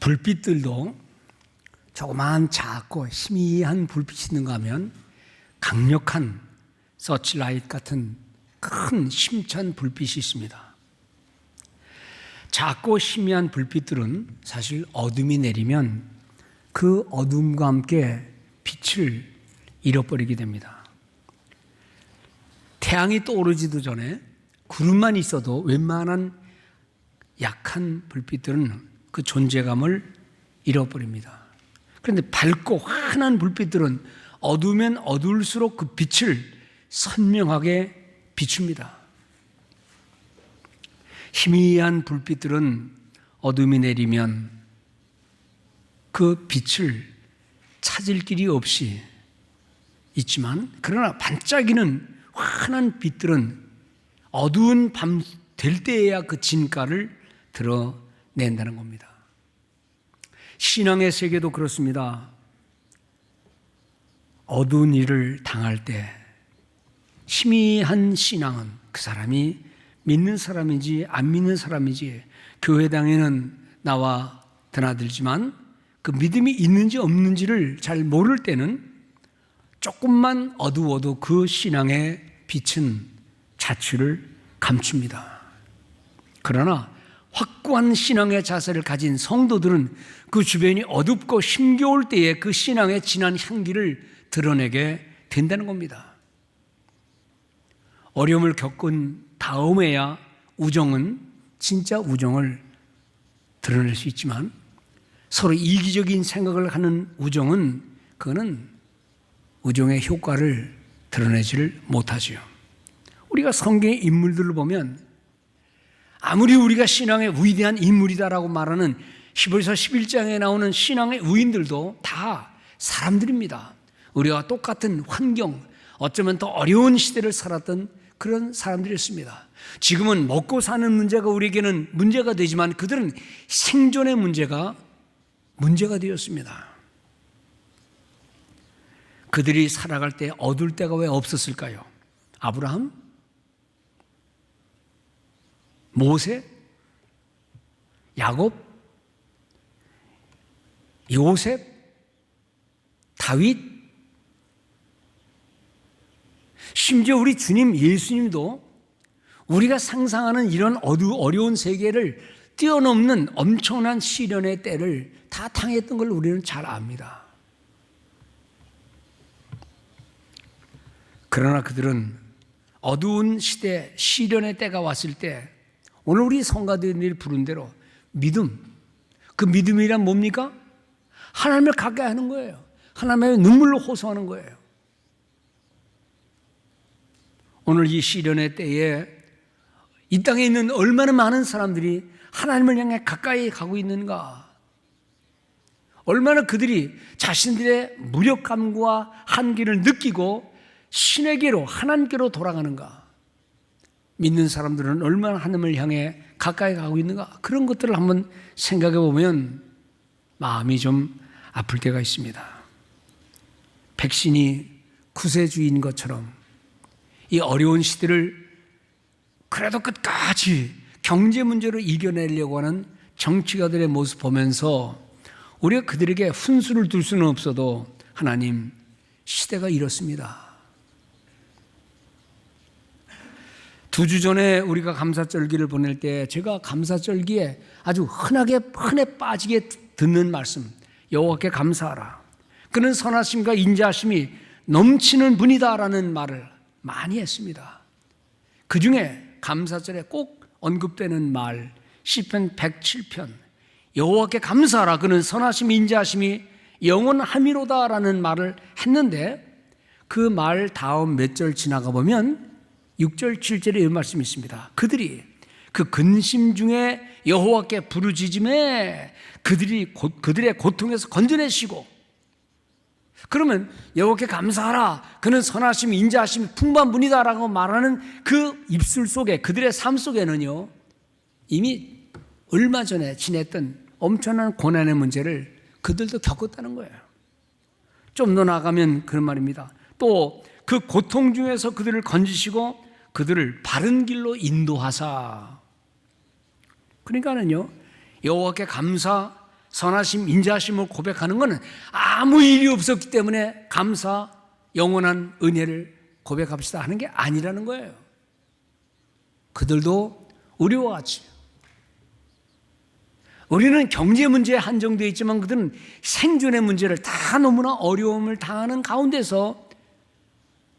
불빛들도 조그마한 작고 희미한 불빛이 있는가 하면 강력한 서치라이트 같은 큰 힘찬 불빛이 있습니다. 작고 희미한 불빛들은 사실 어둠이 내리면 그 어둠과 함께 빛을 잃어버리게 됩니다. 태양이 떠오르지도 전에 구름만 있어도 웬만한 약한 불빛들은 그 존재감을 잃어버립니다. 그런데 밝고 환한 불빛들은 어두우면 어두울수록 그 빛을 선명하게 비춥니다. 희미한 불빛들은 어둠이 내리면 그 빛을 찾을 길이 없이 있지만, 그러나 반짝이는 환한 빛들은 어두운 밤 될 때에야 그 진가를 드러낸다는 겁니다. 신앙의 세계도 그렇습니다. 어두운 일을 당할 때 희미한 신앙은 그 사람이 믿는 사람인지 안 믿는 사람인지 교회당에는 나와 드나들지만 그 믿음이 있는지 없는지를 잘 모를 때는 조금만 어두워도 그 신앙의 빛은 자취를 감춥니다. 그러나 확고한 신앙의 자세를 가진 성도들은 그 주변이 어둡고 힘겨울 때에 그 신앙의 진한 향기를 드러내게 된다는 겁니다. 어려움을 겪은 다음에야 우정은 진짜 우정을 드러낼 수 있지만, 서로 이기적인 생각을 하는 우정은 그거는 우정의 효과를 드러내지를 못하지요. 우리가 성경의 인물들을 보면 아무리 우리가 신앙의 위대한 인물이다라고 말하는 히브리서 11장에 나오는 신앙의 위인들도 다 사람들입니다. 우리와 똑같은 환경, 어쩌면 더 어려운 시대를 살았던 그런 사람들이었습니다. 지금은 먹고 사는 문제가 우리에게는 문제가 되지만 그들은 생존의 문제가 되었습니다. 그들이 살아갈 때 어두울 때가 왜 없었을까요? 아브라함? 모세? 야곱? 요셉? 다윗? 심지어 우리 주님 예수님도 우리가 상상하는 이런 어려운 세계를 뛰어넘는 엄청난 시련의 때를 다 당했던 걸 우리는 잘 압니다. 그러나 그들은 어두운 시대, 시련의 때가 왔을 때 오늘 우리 성가들이 부른 대로 믿음, 그 믿음이란 뭡니까? 하나님을 가까이 하는 거예요. 하나님의 눈물로 호소하는 거예요. 오늘 이 시련의 때에 이 땅에 있는 얼마나 많은 사람들이 하나님을 향해 가까이 가고 있는가? 얼마나 그들이 자신들의 무력감과 한계를 느끼고 신에게로, 하나님께로 돌아가는가? 믿는 사람들은 얼마나 하나님을 향해 가까이 가고 있는가? 그런 것들을 한번 생각해 보면 마음이 좀 아플 때가 있습니다. 백신이 구세주인 것처럼 이 어려운 시대를 그래도 끝까지 경제 문제로 이겨내려고 하는 정치가들의 모습 보면서 우리가 그들에게 훈수를 둘 수는 없어도 하나님, 시대가 이렇습니다. 2주 전에 우리가 감사절기를 보낼 때 제가 감사절기에 아주 흔해 빠지게 듣는 말씀, 여호와께 감사하라. 그는 선하심과 인자하심이 넘치는 분이다라는 말을 많이 했습니다. 그 중에 감사절에 꼭 언급되는 말, 시편 107편, 여호와께 감사하라. 그는 선하심, 인자하심이 영원함이로다라는 말을 했는데 그 말 다음 몇 절 지나가 보면 6절, 7절에 이 말씀이 있습니다. 그들이 그 근심 중에 여호와께 부르짖음에 그들의 고통에서 건져내시고, 그러면 여호와께 감사하라. 그는 선하심, 인자하심이 풍부한 분이다라고 말하는 그 입술 속에, 그들의 삶 속에는요, 이미 얼마 전에 지냈던 엄청난 고난의 문제를 그들도 겪었다는 거예요. 좀 더 나아가면 그런 말입니다. 또 그 고통 중에서 그들을 건지시고 그들을 바른 길로 인도하사. 그러니까는요, 여호와께 감사, 선하심, 인자하심을 고백하는 것은 아무 일이 없었기 때문에 감사, 영원한 은혜를 고백합시다 하는 게 아니라는 거예요. 그들도 우리와 같이, 우리는 경제 문제에 한정되어 있지만 그들은 생존의 문제를 다 너무나 어려움을 당하는 가운데서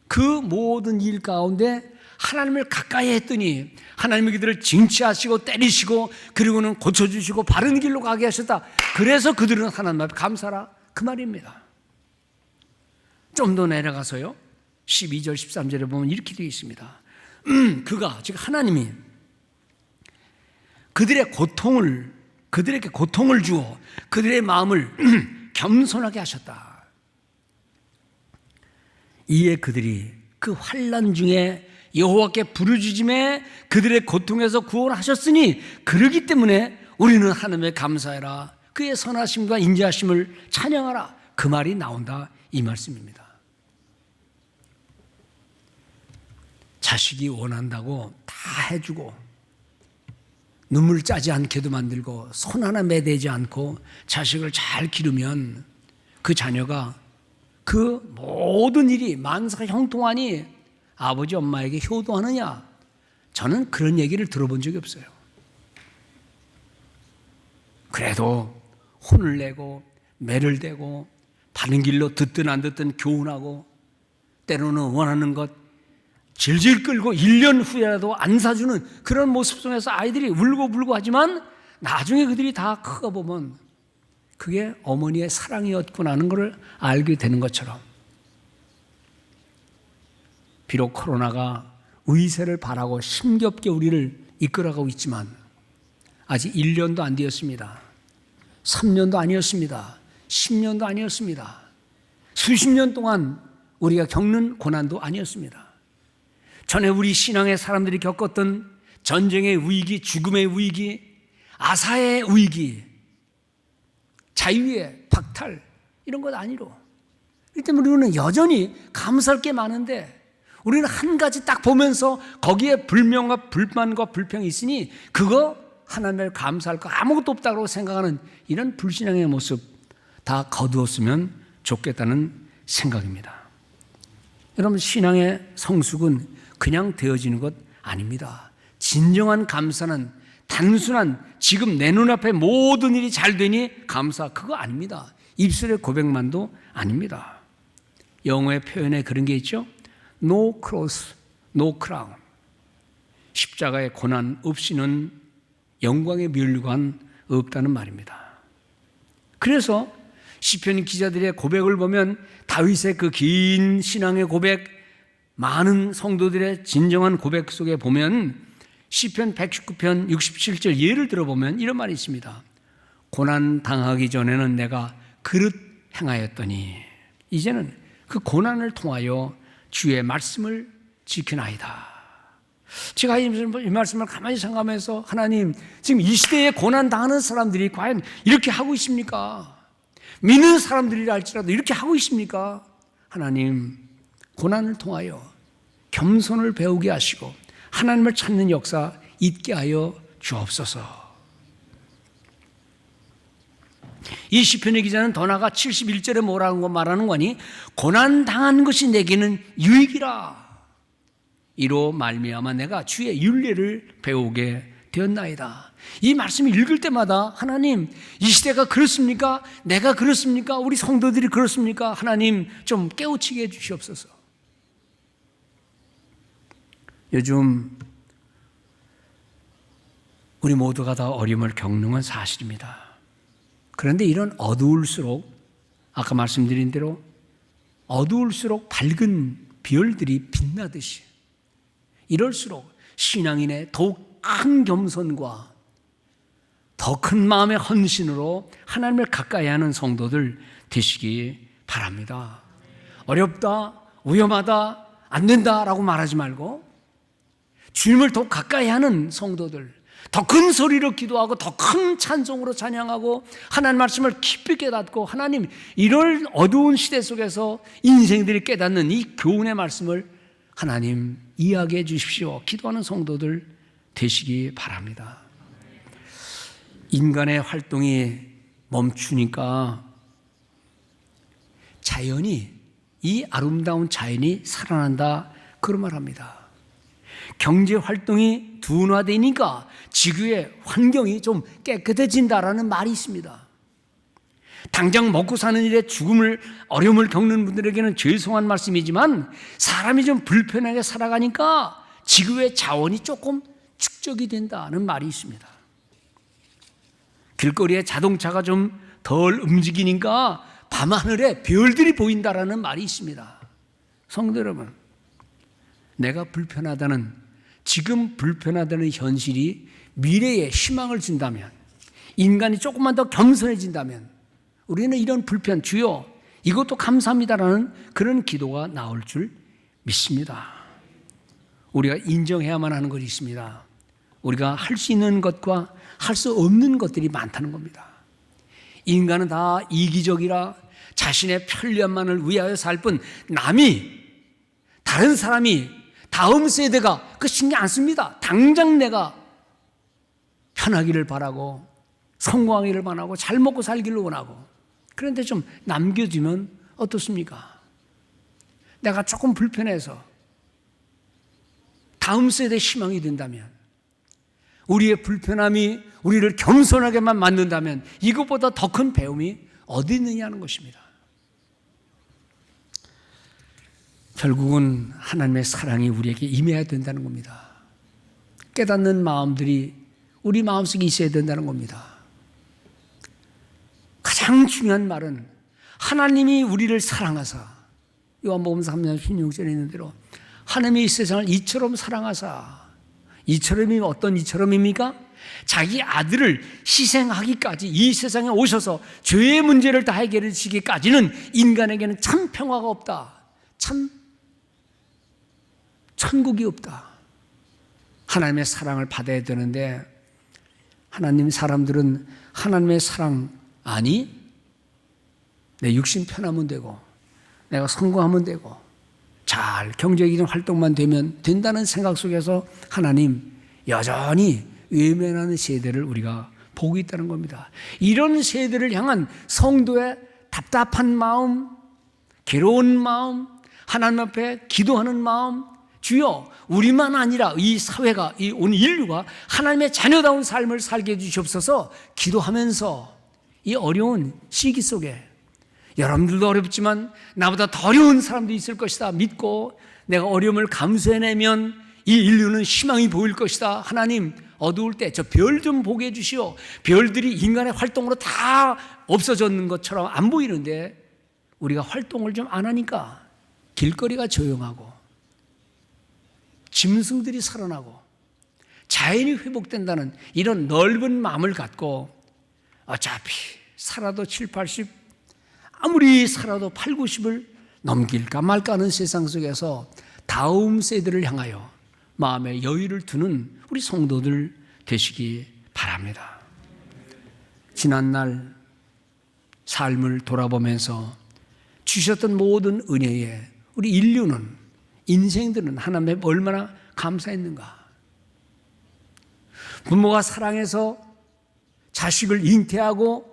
그 모든 일 가운데 하나님을 가까이 했더니 하나님이 그들을 징치하시고 때리시고 그리고는 고쳐주시고 바른 길로 가게 하셨다. 그래서 그들은 하나님 앞에 감사라, 그 말입니다. 좀 더 내려가서요, 12절 13절에 보면 이렇게 되어 있습니다. 그가, 즉 하나님이 그들에게 고통을 주어 그들의 마음을 겸손하게 하셨다. 이에 그들이 그 환난 중에 여호와께 부르짖음에 그들의 고통에서 구원하셨으니 그러기 때문에 우리는 하나님에 감사해라, 그의 선하심과 인자하심을 찬양하라, 그 말이 나온다, 이 말씀입니다. 자식이 원한다고 다 해주고 눈물 짜지 않게도 만들고 손 하나 매대지 않고 자식을 잘 기르면 그 자녀가 그 모든 일이 만사 형통하니 아버지 엄마에게 효도하느냐? 저는 그런 얘기를 들어본 적이 없어요. 그래도 혼을 내고 매를 대고 바른 길로 듣든 안 듣든 교훈하고 때로는 원하는 것 질질 끌고 1년 후에라도 안 사주는 그런 모습 속에서 아이들이 울고불고 하지만 나중에 그들이 다 커보면 그게 어머니의 사랑이었구나 하는 것을 알게 되는 것처럼, 비록 코로나가 의세를 바라고 힘겹게 우리를 이끌어가고 있지만 아직 1년도 안 되었습니다. 3년도 아니었습니다. 10년도 아니었습니다. 수십 년 동안 우리가 겪는 고난도 아니었습니다. 전에 우리 신앙의 사람들이 겪었던 전쟁의 위기, 죽음의 위기, 아사의 위기, 자유의 박탈, 이런 것 아니로. 이 때문에 우리는 여전히 감사할 게 많은데 우리는 한 가지 딱 보면서 거기에 불명과 불만과 불평이 있으니 그거 하나님을 감사할 거 아무것도 없다고 생각하는 이런 불신앙의 모습 다 거두었으면 좋겠다는 생각입니다. 여러분, 신앙의 성숙은 그냥 되어지는 것 아닙니다. 진정한 감사는 단순한 지금 내 눈앞에 모든 일이 잘 되니 감사, 그거 아닙니다. 입술의 고백만도 아닙니다. 영어의 표현에 그런 게 있죠. No cross, no crown. 십자가의 고난 없이는 영광의 면류관 없다는 말입니다. 그래서 시편 기자들의 고백을 보면 다윗의 그 긴 신앙의 고백, 많은 성도들의 진정한 고백 속에 보면 시편 119편 67절 예를 들어보면 이런 말이 있습니다. 고난 당하기 전에는 내가 그릇 행하였더니 이제는 그 고난을 통하여 주의 말씀을 지키나이다. 제가 이 말씀을 가만히 생각하면서 하나님, 지금 이 시대에 고난 당하는 사람들이 과연 이렇게 하고 있습니까? 믿는 사람들이라 할지라도 이렇게 하고 있습니까? 하나님, 고난을 통하여 겸손을 배우게 하시고 하나님을 찾는 역사 있게 하여 주옵소서. 이 시편의 기자는 더 나아가 71절에 뭐라고 말하는 거니? 고난당한 것이 내게는 유익이라. 이로 말미암아 내가 주의 율례를 배우게 되었나이다. 이 말씀을 읽을 때마다 하나님, 이 시대가 그렇습니까? 내가 그렇습니까? 우리 성도들이 그렇습니까? 하나님 좀 깨우치게 해주시옵소서. 요즘 우리 모두가 다 어려움을 겪는 건 사실입니다. 그런데 이런 어두울수록, 아까 말씀드린 대로 어두울수록 밝은 별들이 빛나듯이 이럴수록 신앙인의 더욱 큰 겸손과 더 큰 마음의 헌신으로 하나님을 가까이 하는 성도들 되시기 바랍니다. 어렵다, 위험하다, 안 된다라고 말하지 말고 주님을 더 가까이 하는 성도들, 더 큰 소리로 기도하고 더 큰 찬송으로 찬양하고 하나님 말씀을 깊이 깨닫고 하나님, 이럴 어두운 시대 속에서 인생들이 깨닫는 이 교훈의 말씀을 하나님 이해하게 해주십시오. 기도하는 성도들 되시기 바랍니다. 인간의 활동이 멈추니까 자연이, 이 아름다운 자연이 살아난다, 그런 말합니다. 경제 활동이 둔화되니까 지구의 환경이 좀 깨끗해진다라는 말이 있습니다. 당장 먹고 사는 일에 어려움을 겪는 분들에게는 죄송한 말씀이지만 사람이 좀 불편하게 살아가니까 지구의 자원이 조금 축적이 된다는 말이 있습니다. 길거리에 자동차가 좀 덜 움직이니까 밤하늘에 별들이 보인다라는 말이 있습니다. 성도 여러분, 내가 지금 불편하다는 현실이 미래에 희망을 준다면, 인간이 조금만 더 겸손해진다면 우리는 이런 불편, 주여 이것도 감사합니다라는 그런 기도가 나올 줄 믿습니다. 우리가 인정해야만 하는 것이 있습니다. 우리가 할 수 있는 것과 할 수 없는 것들이 많다는 겁니다. 인간은 다 이기적이라 자신의 편리함만을 위하여 살 뿐 다른 사람이, 다음 세대가 그 신경 안 씁니다. 당장 내가 편하기를 바라고 성공하기를 바라고 잘 먹고 살기를 원하고, 그런데 좀 남겨주면 어떻습니까? 내가 조금 불편해서 다음 세대의 희망이 된다면, 우리의 불편함이 우리를 겸손하게만 만든다면 이것보다 더 큰 배움이 어디 있느냐는 것입니다. 결국은 하나님의 사랑이 우리에게 임해야 된다는 겁니다. 깨닫는 마음들이 우리 마음속에 있어야 된다는 겁니다. 가장 중요한 말은 하나님이 우리를 사랑하사, 요한복음 3장 16절에 있는 대로 하나님이 이 세상을 이처럼 사랑하사, 이처럼이 어떤 이처럼입니까? 자기 아들을 희생하기까지 이 세상에 오셔서 죄의 문제를 다 해결해 주시기까지는 인간에게는 참 평화가 없다, 참 천국이 없다. 하나님의 사랑을 받아야 되는데 하나님 사람들은 하나님의 사랑, 아니 내 육신 편하면 되고 내가 성공하면 되고 잘 경제적인 활동만 되면 된다는 생각 속에서 하나님 여전히 외면하는 세대를 우리가 보고 있다는 겁니다. 이런 세대를 향한 성도의 답답한 마음, 괴로운 마음, 하나님 앞에 기도하는 마음, 주여 우리만 아니라 이 사회가, 이 온 인류가 하나님의 자녀다운 삶을 살게 해주시옵소서 기도하면서 이 어려운 시기 속에 여러분들도 어렵지만 나보다 더 어려운 사람도 있을 것이다 믿고 내가 어려움을 감수해내면 이 인류는 희망이 보일 것이다. 하나님 어두울 때 저 별 좀 보게 해주시오. 별들이 인간의 활동으로 다 없어졌는 것처럼 안 보이는데 우리가 활동을 좀 안 하니까 길거리가 조용하고 짐승들이 살아나고 자연이 회복된다는 이런 넓은 마음을 갖고 어차피 살아도 7, 80 아무리 살아도 8, 90을 넘길까 말까 하는 세상 속에서 다음 세대를 향하여 마음의 여유를 두는 우리 성도들 되시기 바랍니다. 지난날 삶을 돌아보면서 주셨던 모든 은혜에 우리 인류는, 인생들은 하나님께 얼마나 감사했는가. 부모가 사랑해서 자식을 잉태하고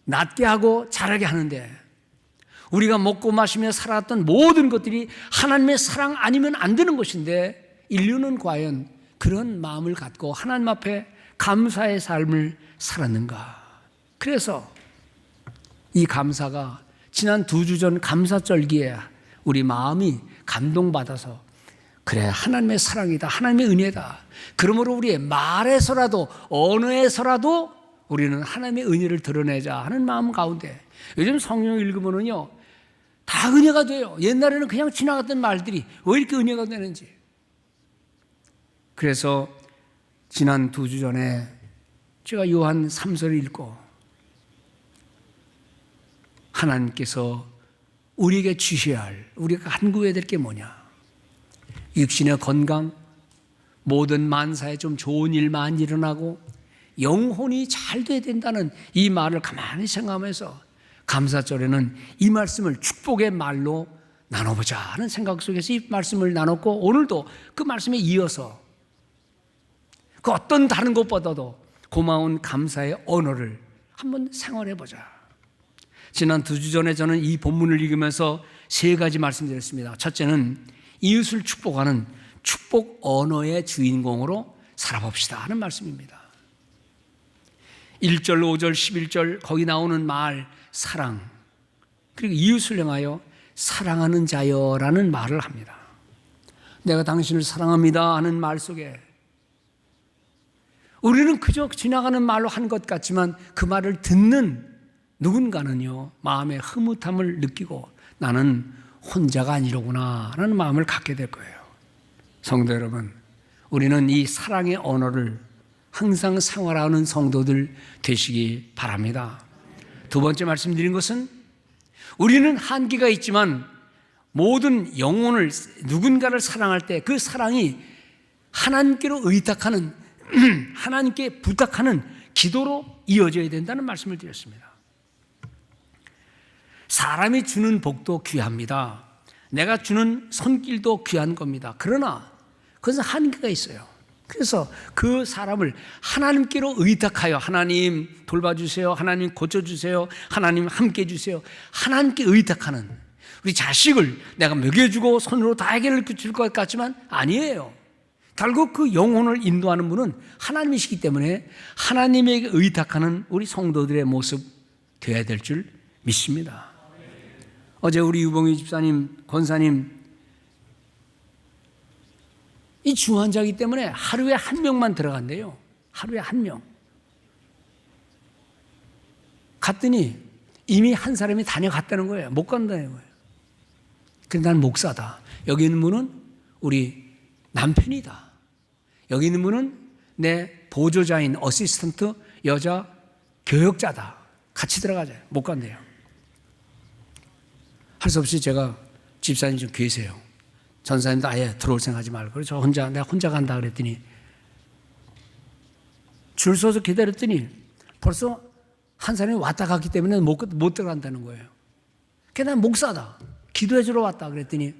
낫게 하고 자라게 하는데 우리가 먹고 마시며 살았던 모든 것들이 하나님의 사랑 아니면 안 되는 것인데 인류는 과연 그런 마음을 갖고 하나님 앞에 감사의 삶을 살았는가. 그래서 이 감사가 지난 2주 전 감사절기에 우리 마음이 감동받아서 그래 하나님의 사랑이다, 하나님의 은혜다. 그러므로 우리의 말에서라도 언어에서라도 우리는 하나님의 은혜를 드러내자 하는 마음 가운데 요즘 성경 읽으면은요 다 은혜가 돼요. 옛날에는 그냥 지나갔던 말들이 왜 이렇게 은혜가 되는지. 그래서 지난 2주 전에 제가 요한 3서를 읽고 하나님께서 우리에게 주셔야 할, 우리가 간구해야 될 게 뭐냐, 육신의 건강, 모든 만사에 좀 좋은 일만 일어나고 영혼이 잘 돼야 된다는 이 말을 가만히 생각하면서 감사절에는 이 말씀을 축복의 말로 나눠보자 하는 생각 속에서 이 말씀을 나눴고 오늘도 그 말씀에 이어서 그 어떤 다른 것보다도 고마운 감사의 언어를 한번 생활해보자. 지난 2주 전에 저는 이 본문을 읽으면서 3가지 말씀드렸습니다. 첫째는 이웃을 축복하는 축복 언어의 주인공으로 살아봅시다 하는 말씀입니다. 1절, 5절, 11절 거기 나오는 말 사랑, 그리고 이웃을 향하여 사랑하는 자여라는 말을 합니다. 내가 당신을 사랑합니다 하는 말 속에 우리는 그저 지나가는 말로 한 것 같지만 그 말을 듣는 누군가는요 마음의 흐뭇함을 느끼고 나는 혼자가 아니로구나 라는 마음을 갖게 될 거예요. 성도 여러분, 우리는 이 사랑의 언어를 항상 생활하는 성도들 되시기 바랍니다. 2번째 말씀드린 것은 우리는 한계가 있지만 모든 영혼을 누군가를 사랑할 때 그 사랑이 하나님께로 의탁하는 하나님께 부탁하는 기도로 이어져야 된다는 말씀을 드렸습니다. 사람이 주는 복도 귀합니다. 내가 주는 손길도 귀한 겁니다. 그러나 그것은 한계가 있어요. 그래서 그 사람을 하나님께로 의탁하여 하나님 돌봐주세요, 하나님 고쳐주세요, 하나님 함께 해주세요, 하나님께 의탁하는, 우리 자식을 내가 먹여주고 손으로 다 해결해 줄 것 같지만 아니에요. 결국 그 영혼을 인도하는 분은 하나님이시기 때문에 하나님에게 의탁하는 우리 성도들의 모습 되어야 될 줄 믿습니다. 어제 우리 유봉희 집사님, 권사님 이 중환자이기 때문에 하루에 1명만 들어간대요. 하루에 1명. 갔더니 이미 한 사람이 다녀갔다는 거예요. 못 간다는 거예요. 그런데 난 목사다. 여기 있는 분은 우리 남편이다. 여기 있는 분은 내 보조자인 어시스턴트 여자 교역자다. 같이 들어가자. 못 간대요. 할 수 없이 제가 집사님 좀 계세요. 전사님도 아예 들어올 생각하지 말고 내가 혼자 간다 그랬더니 줄 서서 기다렸더니 벌써 한 사람이 왔다 갔기 때문에 못 들어간다는 거예요. 그래서 난 목사다. 기도해 주러 왔다 그랬더니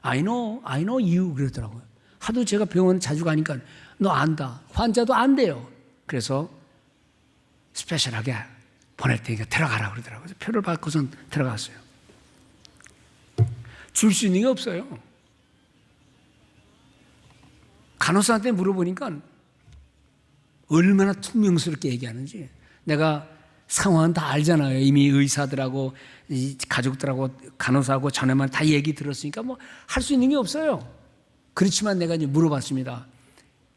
I know you 그러더라고요. 하도 제가 병원 자주 가니까 너 안다. 환자도 안돼요. 그래서 스페셜하게 보낼 테니까 들어가라 그러더라고요. 그래서 표를 받고선 들어갔어요. 줄 수 있는 게 없어요. 간호사한테 물어보니까 얼마나 퉁명스럽게 얘기하는지. 내가 상황은 다 알잖아요. 이미 의사들하고 가족들하고 간호사하고 전에만 다 얘기 들었으니까 뭐 할 수 있는 게 없어요. 그렇지만 내가 이제 물어봤습니다.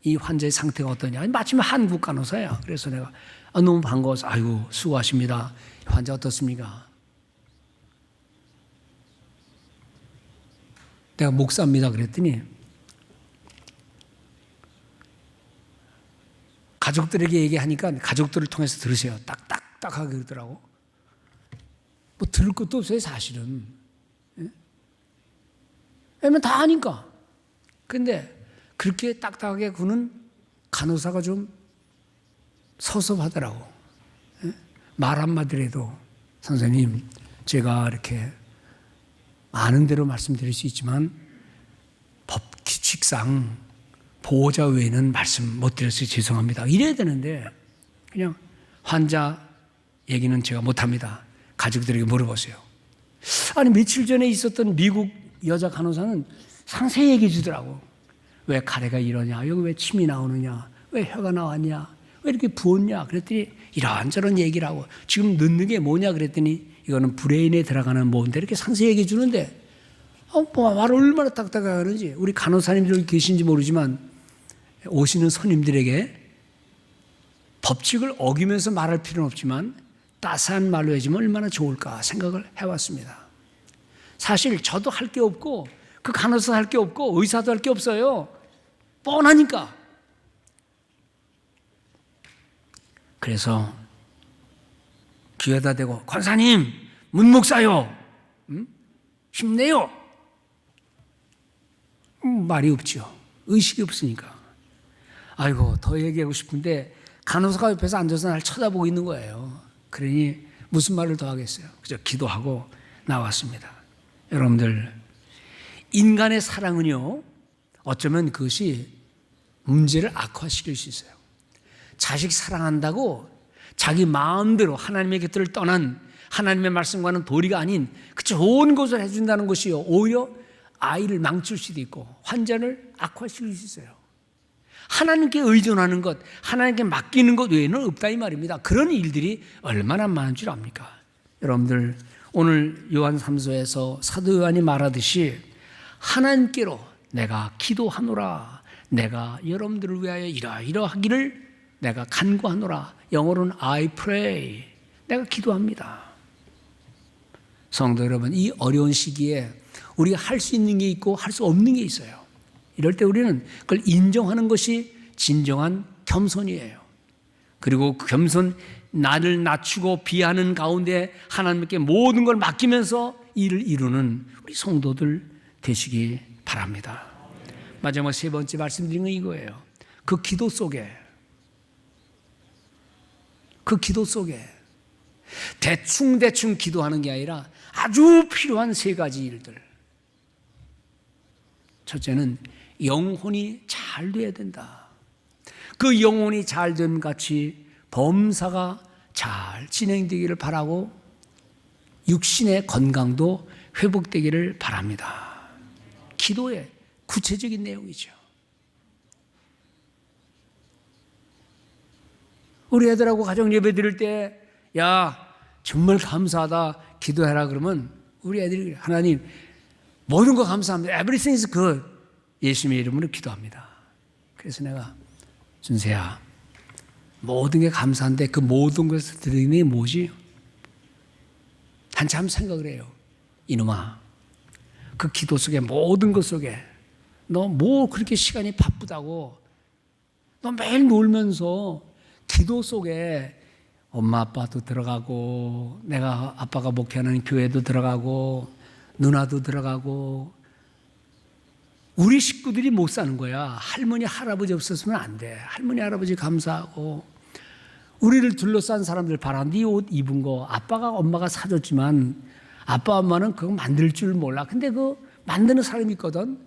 이 환자의 상태가 어떠냐. 마침 한국 간호사야. 그래서 내가 너무 반가워서 아이고 수고하십니다. 환자 어떻습니까? 내가 목사입니다 그랬더니 가족들에게 얘기하니까 가족들을 통해서 들으세요. 딱딱딱하게 그러더라고. 뭐 들을 것도 없어요 사실은. 왜냐면 다 아니까. 근데 그렇게 딱딱하게 구는 간호사가 좀 섭섭하더라고. 말 한마디라도 선생님 제가 이렇게 아는 대로 말씀드릴 수 있지만 법 규칙상 보호자 외에는 말씀 못 드려서 죄송합니다. 이래야 되는데 그냥 환자 얘기는 제가 못합니다. 가족들에게 물어보세요. 아니 며칠 전에 있었던 미국 여자 간호사는 상세히 얘기해 주더라고. 왜 가래가 이러냐, 여기 왜 침이 나오느냐, 왜 혀가 나왔냐, 왜 이렇게 부었냐 그랬더니 이런저런 얘기를 하고 지금 넣는 게 뭐냐 그랬더니 이거는 브레인에 들어가는 뭔데 이렇게 상세히 얘기해 주는데 말 얼마나 딱딱하는지. 우리 간호사님들 계신지 모르지만 오시는 손님들에게 법칙을 어기면서 말할 필요는 없지만 따스한 말로 해주면 얼마나 좋을까 생각을 해왔습니다. 사실 저도 할 게 없고 그 간호사 할 게 없고 의사도 할 게 없어요. 뻔하니까. 그래서 귀에다 대고 권사님 문목사요 힘내요. 말이 없죠. 의식이 없으니까. 아이고 더 얘기하고 싶은데 간호사가 옆에서 앉아서 날 쳐다보고 있는 거예요. 그러니 무슨 말을 더 하겠어요. 그저 기도하고 나왔습니다. 여러분들 인간의 사랑은요 어쩌면 그것이 문제를 악화시킬 수 있어요. 자식 사랑한다고 자기 마음대로 하나님의 곁을 떠난 하나님의 말씀과는 도리가 아닌 그 좋은 것을 해준다는 것이요, 오히려 아이를 망칠 수도 있고 환자를 악화시킬 수 있어요. 하나님께 의존하는 것, 하나님께 맡기는 것 외에는 없다 이 말입니다. 그런 일들이 얼마나 많은 줄 압니까? 여러분들, 오늘 요한 3서에서 사도 요한이 말하듯이 하나님께로 내가 기도하노라, 내가 여러분들을 위하여 이러하기를 내가 간구하노라. 영어로는 I pray, 내가 기도합니다. 성도 여러분, 이 어려운 시기에 우리가 할 수 있는 게 있고 할 수 없는 게 있어요. 이럴 때 우리는 그걸 인정하는 것이 진정한 겸손이에요. 그리고 그 겸손, 나를 낮추고 비하는 가운데 하나님께 모든 걸 맡기면서 일을 이루는 우리 성도들 되시기 바랍니다. 마지막 세 번째 말씀드린 건 이거예요. 그 기도 속에 대충 기도하는 게 아니라 아주 필요한 세 가지 일들. 첫째는 영혼이 잘 돼야 된다. 그 영혼이 잘 됨 같이 범사가 잘 진행되기를 바라고 육신의 건강도 회복되기를 바랍니다. 기도의 구체적인 내용이죠. 우리 애들하고 가정 예배 드릴 때, 야, 정말 감사하다, 기도해라 그러면 우리 애들이 하나님 모든 거 감사합니다. Everything is good. 예수님의 이름으로 기도합니다. 그래서 내가 준세야, 모든 게 감사한데 그 모든 것을 드리는 게 뭐지? 한참 생각을 해요. 이놈아, 그 기도 속에 모든 것 속에 너 뭐 그렇게 시간이 바쁘다고, 너 매일 놀면서 기도 속에 엄마 아빠도 들어가고 내가 아빠가 목회하는 교회도 들어가고 누나도 들어가고 우리 식구들이 못 사는 거야. 할머니 할아버지 없었으면 안 돼. 할머니 할아버지 감사하고 우리를 둘러싼 사람들 봐라. 네 옷 입은 거 아빠가 엄마가 사줬지만 아빠 엄마는 그거 만들 줄 몰라. 근데 그거 만드는 사람이 있거든.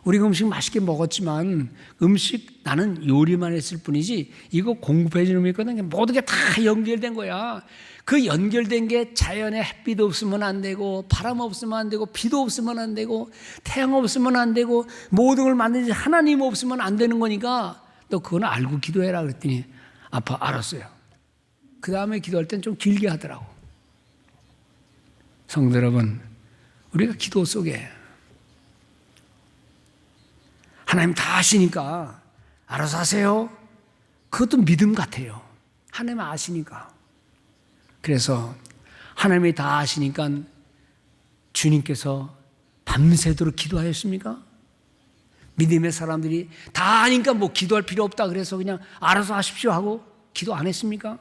우리가 음식 맛있게 먹었지만 음식 나는 요리만 했을 뿐이지 이거 공급해 주는 놈이 있거든. 모든 게 다 연결된 거야. 그 연결된 게 자연에 햇빛 없으면 안 되고 바람 없으면 안 되고 비도 없으면 안 되고 태양 없으면 안 되고 모든 걸 만드는 하나님 없으면 안 되는 거니까 너 그건 알고 기도해라 그랬더니 아빠 알았어요. 그 다음에 기도할 땐 좀 길게 하더라고. 성도 여러분, 우리가 기도 속에 하나님 다 아시니까 알아서 하세요. 그것도 믿음 같아요. 하나님 아시니까. 그래서 하나님이 다 아시니까 주님께서 밤새도록 기도하였습니까? 믿음의 사람들이 다 아니까 뭐 기도할 필요 없다 그래서 그냥 알아서 하십시오 하고 기도 안 했습니까?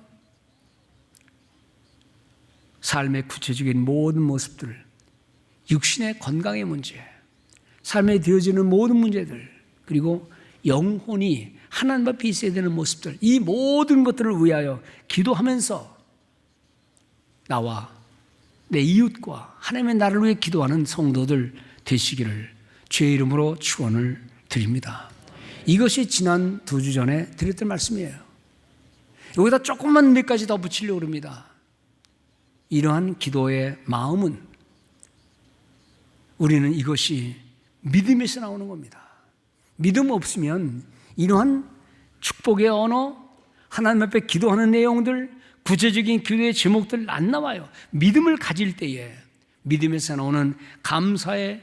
삶의 구체적인 모든 모습들, 육신의 건강의 문제, 삶에 되어지는 모든 문제들, 그리고 영혼이 하나님 앞에 있어야 되는 모습들, 이 모든 것들을 위하여 기도하면서 나와 내 이웃과 하나님의 나를 위해 기도하는 성도들 되시기를 주의 이름으로 축원을 드립니다. 이것이 지난 2주 전에 드렸던 말씀이에요. 여기다 조금만 몇 가지 더 붙이려고 합니다. 이러한 기도의 마음은 우리는 이것이 믿음에서 나오는 겁니다. 믿음 없으면 이러한 축복의 언어, 하나님 앞에 기도하는 내용들, 구체적인 기도의 제목들 안 나와요. 믿음을 가질 때에 믿음에서 나오는 감사의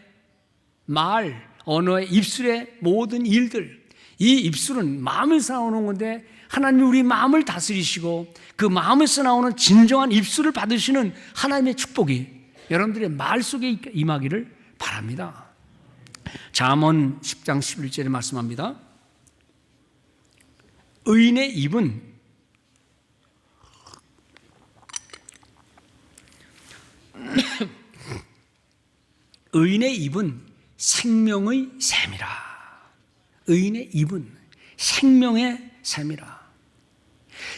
말, 언어의 입술의 모든 일들, 이 입술은 마음에서 나오는 건데 하나님이 우리 마음을 다스리시고 그 마음에서 나오는 진정한 입술을 받으시는 하나님의 축복이 여러분들의 말 속에 임하기를 바랍니다. 잠언 10장 11절에 말씀합니다. 의인의 입은 의인의 입은 생명의 샘이라. 의인의 입은 생명의 샘이라.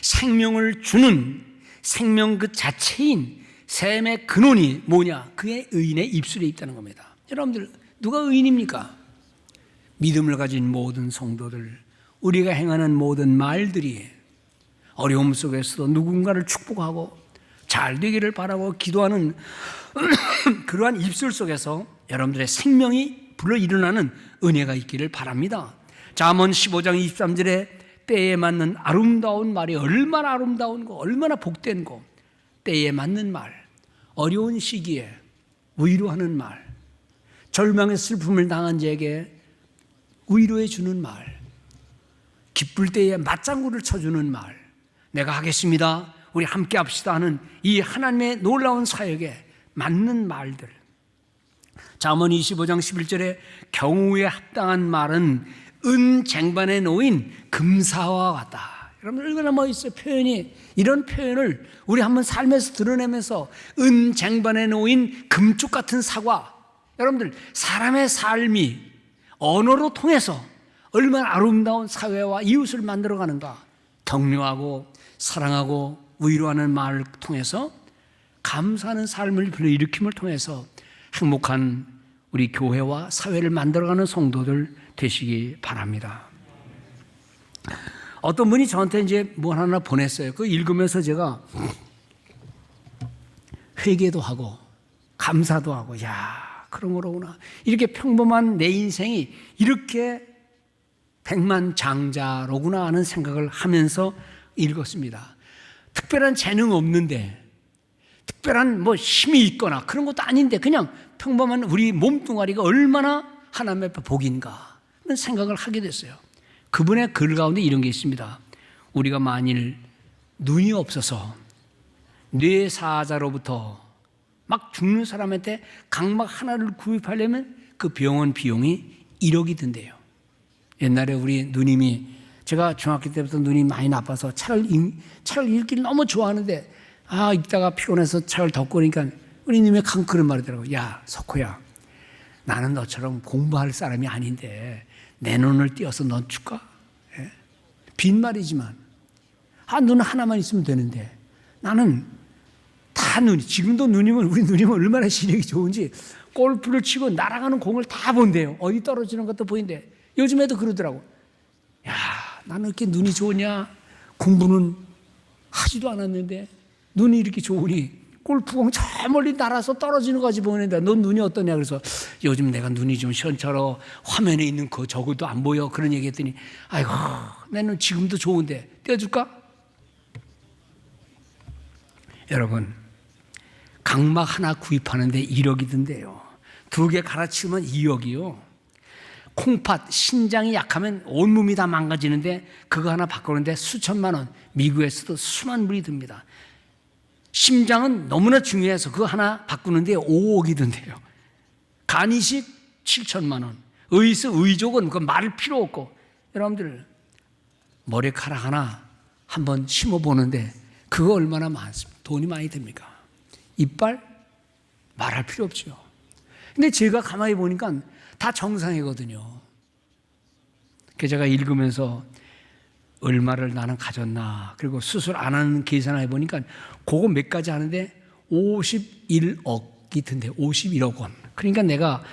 생명을 주는 생명 그 자체인 샘의 근원이 뭐냐? 그게 의인의 입술에 있다는 겁니다. 여러분들, 누가 의인입니까? 믿음을 가진 모든 성도들, 우리가 행하는 모든 말들이 어려움 속에서도 누군가를 축복하고 잘 되기를 바라고 기도하는 그러한 입술 속에서 여러분들의 생명이 불어일어나는 은혜가 있기를 바랍니다. 잠언 15장 23절에 때에 맞는 아름다운 말이 얼마나 아름다운 거, 얼마나 복된 거, 때에 맞는 말, 어려운 시기에 위로하는 말, 절망의 슬픔을 당한 자에게 위로해 주는 말, 기쁠 때에 맞장구를 쳐주는 말, 내가 하겠습니다, 우리 함께 합시다 하는 이 하나님의 놀라운 사역에 맞는 말들. 잠언 25장 11절에 경우에 합당한 말은 은 쟁반에 놓인 금사와 같다. 여러분 얼마나 멋있어요. 표현이. 이런 표현을 우리 한번 삶에서 드러내면서 은 쟁반에 놓인 금쪽 같은 사과. 여러분들 사람의 삶이 언어로 통해서 얼마나 아름다운 사회와 이웃을 만들어가는가. 격려하고 사랑하고 위로하는 말을 통해서 감사하는 삶을 불러일으킴을 통해서 행복한 우리 교회와 사회를 만들어가는 성도들 되시기 바랍니다. 어떤 분이 저한테 이제 뭐 하나 보냈어요. 그거 읽으면서 제가 회개도 하고 감사도 하고, 야, 그런 거로구나. 이렇게 평범한 내 인생이 이렇게 백만장자로구나 하는 생각을 하면서 읽었습니다. 특별한 재능 없는데, 특별한 뭐 힘이 있거나 그런 것도 아닌데 그냥 평범한 우리 몸뚱아리가 얼마나 하나님 앞에 복인가 하는 생각을 하게 됐어요. 그분의 글 가운데 이런 게 있습니다. 우리가 만일 눈이 없어서 뇌사자로부터 막 죽는 사람한테 각막 하나를 구입하려면 그 병원 비용이 1억이 든대요. 옛날에 우리 누님이, 제가 중학교 때부터 눈이 많이 나빠서 책을 읽기를 너무 좋아하는데 읽다가 피곤해서 책을 덮고 그러니까 우리 님이 한 그런 말이더라고요. 야, 석호야, 나는 너처럼 공부할 사람이 아닌데 내 눈을 띄어서 넌 줄까? 예? 빈말이지만 눈 하나만 있으면 되는데 나는 다 눈이, 지금도 누님은, 우리 누님은 얼마나 시력이 좋은지 골프를 치고 날아가는 공을 다 본대요. 어디 떨어지는 것도 보인대. 요즘에도 그러더라고. 야, 나는 이렇게 눈이 좋으냐? 공부는 하지도 않았는데 눈이 이렇게 좋으니 골프공 저 멀리 날아서 떨어지는 거지 보는데 넌 눈이 어떠냐? 그래서 요즘 내가 눈이 좀 시원찮아, 화면에 있는 그 저것도 안 보여, 그런 얘기 했더니 아이고, 내 눈 지금도 좋은데 떼어줄까? 여러분, 각막 하나 구입하는데 1억이 든대요. 2개 갈아치우면 2억이요. 콩팥, 신장이 약하면 온몸이 다 망가지는데 그거 하나 바꾸는데 수천만 원, 미국에서도 수만 불이 듭니다. 심장은 너무나 중요해서 그거 하나 바꾸는데 5억이 든대요. 간이식 7천만 원, 의족은 그 말을 필요 없고, 여러분들 머리카락 하나 한번 심어보는데 그거 얼마나 많습니까? 돈이 많이 듭니까? 이빨? 말할 필요 없죠. 근데 제가 가만히 보니까 다 정상이거든요. 그래서 제가 읽으면서 얼마를 나는 가졌나, 그리고 수술 안 하는 계산을 해보니까 그거 몇 가지 하는데 51억이 든대. 51억 원. 그러니까 내가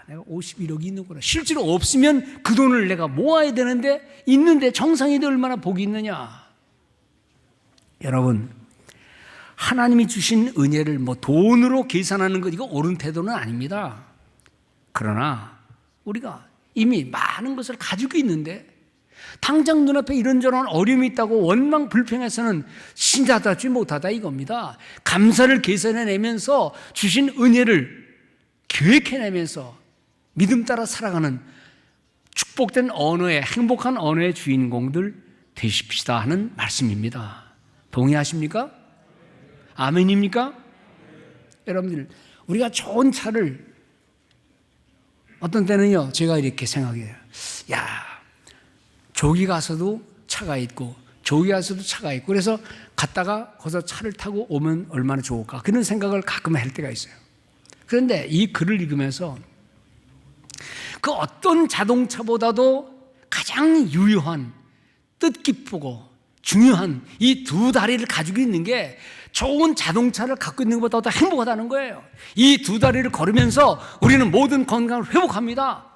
51억이 있는구나. 실제로 없으면 그 돈을 내가 모아야 되는데 있는데 정상인데 얼마나 복이 있느냐. 여러분, 하나님이 주신 은혜를 뭐 돈으로 계산하는 것, 이거 옳은 태도는 아닙니다. 그러나 우리가 이미 많은 것을 가지고 있는데 당장 눈앞에 이런저런 어려움이 있다고 원망 불평해서는 신자답지 못하다 이겁니다. 감사를 계산해내면서 주신 은혜를 계획해내면서 믿음 따라 살아가는 축복된 언어의, 행복한 언어의 주인공들 되십시다 하는 말씀입니다. 동의하십니까? 아멘입니까? 여러분들, 우리가 좋은 차를 어떤 때는요, 제가 이렇게 생각해요. 저기 가서도 차가 있고 저기 가서도 차가 있고, 그래서 갔다가 거기서 차를 타고 오면 얼마나 좋을까, 그런 생각을 가끔 할 때가 있어요. 그런데 이 글을 읽으면서 그 어떤 자동차보다도 가장 유효한, 뜻깊고 중요한 이 두 다리를 가지고 있는 게 좋은 자동차를 갖고 있는 것보다 더 행복하다는 거예요. 이 두 다리를 걸으면서 우리는 모든 건강을 회복합니다.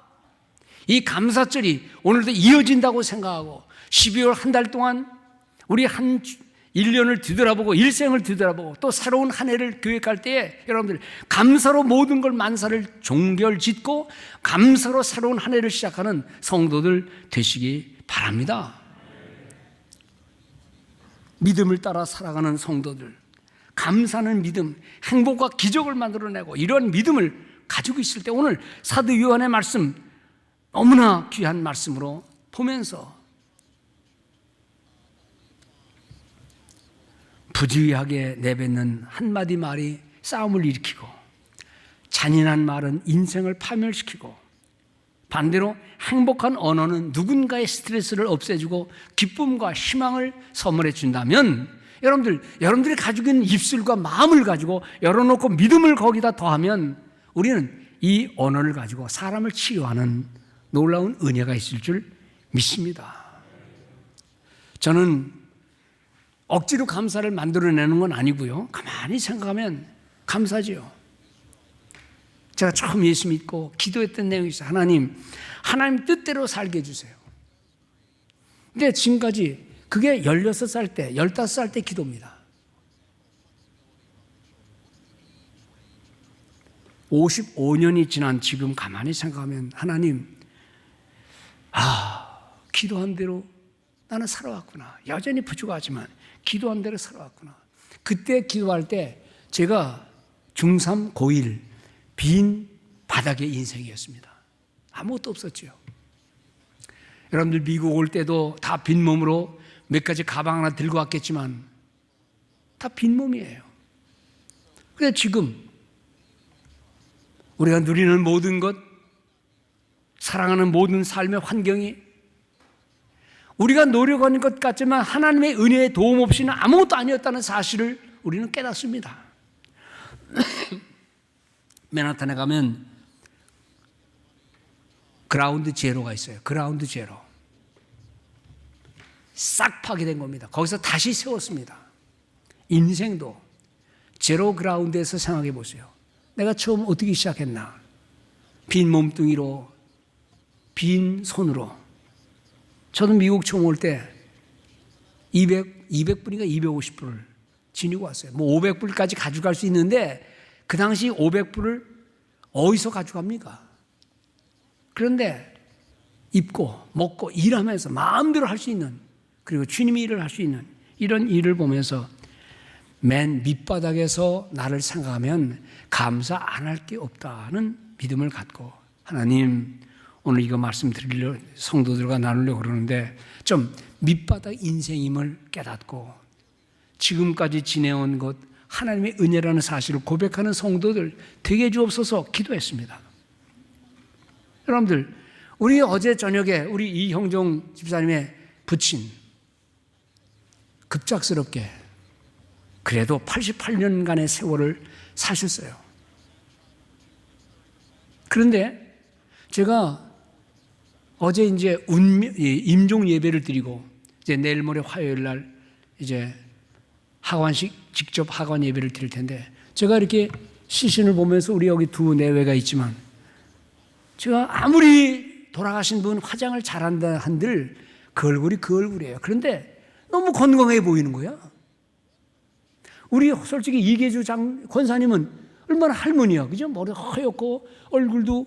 이 감사절이 오늘도 이어진다고 생각하고 12월 한 달 동안 우리 한 1년을 뒤돌아보고 일생을 뒤돌아보고 또 새로운 한 해를 계획할 때에 여러분들 감사로 모든 걸 만사를 종결짓고 감사로 새로운 한 해를 시작하는 성도들 되시기 바랍니다. 믿음을 따라 살아가는 성도들, 감사하는 믿음, 행복과 기적을 만들어내고 이런 믿음을 가지고 있을 때 오늘 사도 요한의 말씀 너무나 귀한 말씀으로 보면서 부주의하게 내뱉는 한마디 말이 싸움을 일으키고 잔인한 말은 인생을 파멸시키고 반대로 행복한 언어는 누군가의 스트레스를 없애주고 기쁨과 희망을 선물해 준다면 여러분들이 가지고 있는 입술과 마음을 가지고 열어놓고 믿음을 거기다 더하면 우리는 이 언어를 가지고 사람을 치유하는 놀라운 은혜가 있을 줄 믿습니다. 저는 억지로 감사를 만들어내는 건 아니고요. 가만히 생각하면 감사지요. 제가 처음 예수 믿고 기도했던 내용이 있어요. 하나님 뜻대로 살게 해주세요. 근데 지금까지 그게 16살 때, 15살 때 기도입니다. 55년이 지난 지금 가만히 생각하면 하나님, 기도한 대로 나는 살아왔구나. 여전히 부족하지만 기도한 대로 살아왔구나. 그때 기도할 때 제가 중3, 고1 빈 바닥의 인생이었습니다. 아무것도 없었죠. 여러분들 미국 올 때도 다 빈몸으로 몇 가지 가방 하나 들고 왔겠지만 다 빈몸이에요. 그런데 지금 우리가 누리는 모든 것, 사랑하는 모든 삶의 환경이 우리가 노력하는 것 같지만 하나님의 은혜의 도움 없이는 아무것도 아니었다는 사실을 우리는 깨닫습니다. 맨하탄에 가면 그라운드 제로가 있어요. 그라운드 제로. 싹 파괴된 겁니다. 거기서 다시 세웠습니다. 인생도 제로 그라운드에서 생각해 보세요. 내가 처음 어떻게 시작했나? 빈 몸뚱이로, 빈 손으로. 저도 미국 처음 올 때 200불인가 250불을 지니고 왔어요. 뭐 500불까지 가져갈 수 있는데 그 당시 500불을 어디서 가져갑니까? 그런데 입고 먹고 일하면서 마음대로 할 수 있는, 그리고 주님의 일을 할 수 있는 이런 일을 보면서 맨 밑바닥에서 나를 생각하면 감사 안 할 게 없다는 믿음을 갖고 하나님 오늘 이거 말씀드리려 성도들과 나누려고 그러는데 좀 밑바닥 인생임을 깨닫고 지금까지 지내온 것 하나님의 은혜라는 사실을 고백하는 성도들 되게 해주옵소서 기도했습니다. 여러분들 우리 어제 저녁에 우리 이형종 집사님의 부친 급작스럽게 그래도 88년간의 세월을 사셨어요. 그런데 제가 어제 이제 임종 예배를 드리고 이제 내일 모레 화요일 날 이제 직접 하관 예배를 드릴 텐데 제가 이렇게 시신을 보면서 우리 여기 두 내외가 있지만 제가 아무리 돌아가신 분 화장을 잘한다 한들 그 얼굴이 그 얼굴이에요. 그런데 너무 건강해 보이는 거야. 우리 솔직히 이계주 권사님은 얼마나 할머니야. 그죠? 머리 허옇고 얼굴도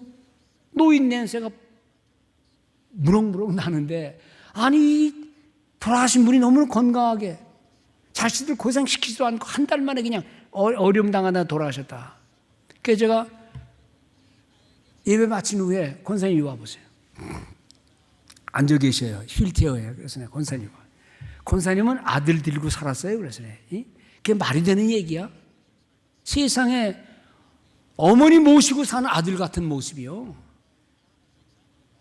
노인 냄새가 무럭무럭 나는데 아니 돌아가신 분이 너무 건강하게 자식들 고생시키지도 않고 한 달 만에 그냥 어려움당하다 돌아가셨다. 그래서 제가 예배 마친 후에 권사님이 와보세요. 앉아 계셔요. 휠체어예요. 그래서 내가 권사님 와. 권사님은 아들 들고 살았어요. 그래서 그게 말이 되는 얘기야? 세상에 어머니 모시고 사는 아들 같은 모습이요.